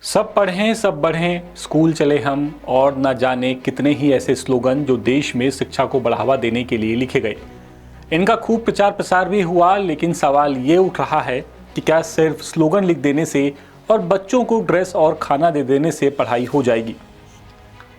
सब पढ़ें सब बढ़ें स्कूल चले हम और न जाने कितने ही ऐसे स्लोगन जो देश में शिक्षा को बढ़ावा देने के लिए लिखे गए। इनका खूब प्रचार प्रसार भी हुआ, लेकिन सवाल ये उठ रहा है कि क्या सिर्फ स्लोगन लिख देने से और बच्चों को ड्रेस और खाना दे देने से पढ़ाई हो जाएगी।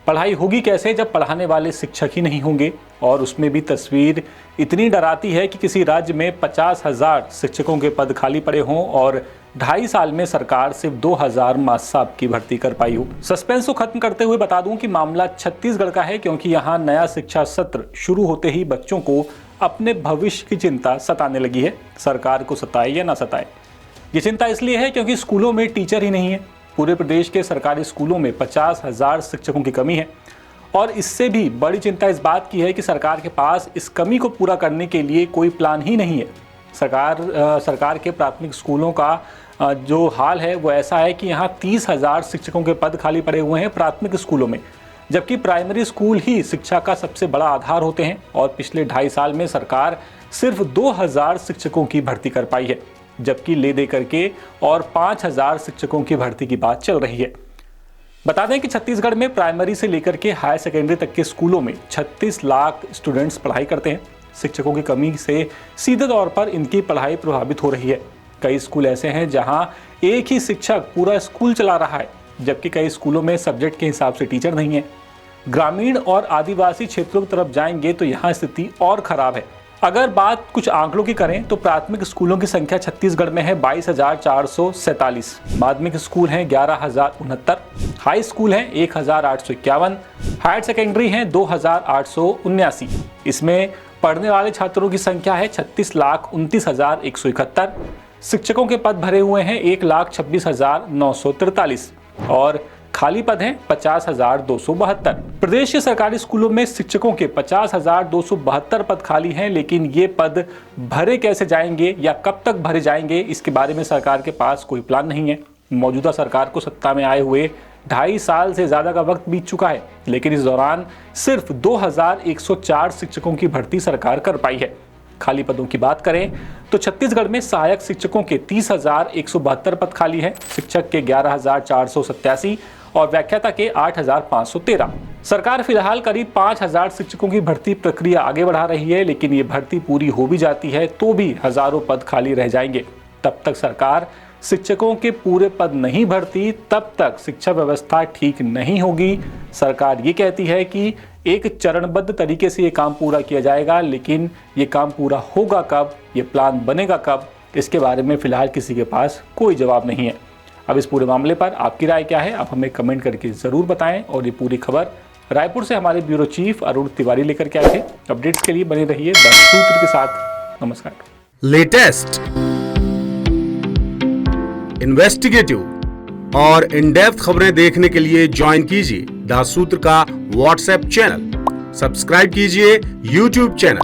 पढ़ाई होगी कैसे जब पढ़ाने वाले शिक्षक ही नहीं होंगे, और उसमें भी तस्वीर इतनी डराती है कि किसी राज्य में 50,000 शिक्षकों के पद खाली पड़े हों और 2.5 साल में सरकार सिर्फ 2,000 मास्टर साहब की भर्ती कर पाई हो। सस्पेंस को खत्म करते हुए बता दूं कि मामला छत्तीसगढ़ का है, क्योंकि यहाँ नया शिक्षा सत्र शुरू होते ही बच्चों को अपने भविष्य की चिंता सताने लगी है। सरकार को सताए या ना सताए, ये चिंता इसलिए है क्योंकि स्कूलों में टीचर ही नहीं है। पूरे प्रदेश के सरकारी स्कूलों में 50,000 शिक्षकों की कमी है, और इससे भी बड़ी चिंता इस बात की है कि सरकार के पास इस कमी को पूरा करने के लिए कोई प्लान ही नहीं है। सरकार के प्राथमिक स्कूलों का जो हाल है वो ऐसा है कि यहाँ 30,000 शिक्षकों के पद खाली पड़े हुए हैं प्राथमिक स्कूलों में, जबकि प्राइमरी स्कूल ही शिक्षा का सबसे बड़ा आधार होते हैं। और पिछले 2.5 साल में सरकार सिर्फ 2,000 शिक्षकों की भर्ती कर पाई है, जबकि ले दे करके और 5,000 शिक्षकों की भर्ती की बात चल रही है। बता दें कि छत्तीसगढ़ में प्राइमरी से लेकर के हायर सेकेंडरी तक के स्कूलों में 36 लाख स्टूडेंट्स पढ़ाई करते हैं। शिक्षकों की कमी से सीधे तौर पर इनकी पढ़ाई प्रभावित हो रही है। कई स्कूल ऐसे हैं जहां एक ही शिक्षक पूरा स्कूल चला रहा है, जबकि कई स्कूलों में सब्जेक्ट के हिसाब से टीचर नहीं है। ग्रामीण और आदिवासी क्षेत्रों की तरफ जाएंगे तो यहाँ स्थिति और खराब है। अगर बात कुछ आंकड़ों की करें तो प्राथमिक स्कूलों की संख्या छत्तीसगढ़ में है 22,447, माध्यमिक स्कूल हैं 11,069, हाई स्कूल हैं 1,851, हायर सेकेंडरी हैं 2,879। इसमें पढ़ने वाले छात्रों की संख्या है 36,29,171। शिक्षकों के पद भरे हुए हैं 1,26,943 और खाली पद हैं 50,272। प्रदेश के सरकारी स्कूलों में शिक्षकों के 50,272 पद खाली हैं, लेकिन ये पद भरे कैसे जाएंगे या कब तक भरे जाएंगे, इसके बारे में सरकार के पास कोई प्लान नहीं है। मौजूदा सरकार को सत्ता में आए हुए 2.5 साल से ज़्यादा का वक्त बीत चुका है, लेकिन इस दौरान सिर्फ 2,104 शिक्षकों की भर्ती सरकार कर पाई है। खाली पदों की बात करें तो छत्तीसगढ़ में सहायक शिक्षकों के 30,172 पद खाली है, शिक्षक के 11,487 और व्याख्याता के 8,513। सरकार फिलहाल करीब 5,000 शिक्षकों की भर्ती प्रक्रिया आगे बढ़ा रही है, लेकिन ये भर्ती पूरी हो भी जाती है तो भी हजारों पद खाली रह जाएंगे। तब तक सरकार शिक्षकों के पूरे पद नहीं भरती, तब तक शिक्षा व्यवस्था ठीक नहीं होगी। सरकार ये कहती है कि एक चरणबद्ध तरीके से ये काम पूरा किया जाएगा, लेकिन ये काम पूरा होगा कब, ये प्लान बनेगा कब, इसके बारे में फिलहाल किसी के पास कोई जवाब नहीं है। अब इस पूरे मामले पर आपकी राय क्या है, आप हमें कमेंट करके ज़रूर बताएं। और ये पूरी खबर रायपुर से हमारे ब्यूरो चीफ अरुण तिवारी लेकर के आए थे। अपडेट्स के लिए बने रहिए द सूत्र के साथ। नमस्कार। लेटेस्ट, इन्वेस्टिगेटिव और इन डेप्थ खबरें देखने के लिए ज्वाइन कीजिए द सूत्र का व्हाट्सएप चैनल, सब्सक्राइब कीजिए यूट्यूब चैनल,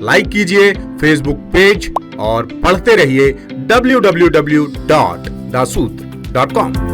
लाइक कीजिए फेसबुक पेज और पढ़ते रहिए www.daसूत्र.com।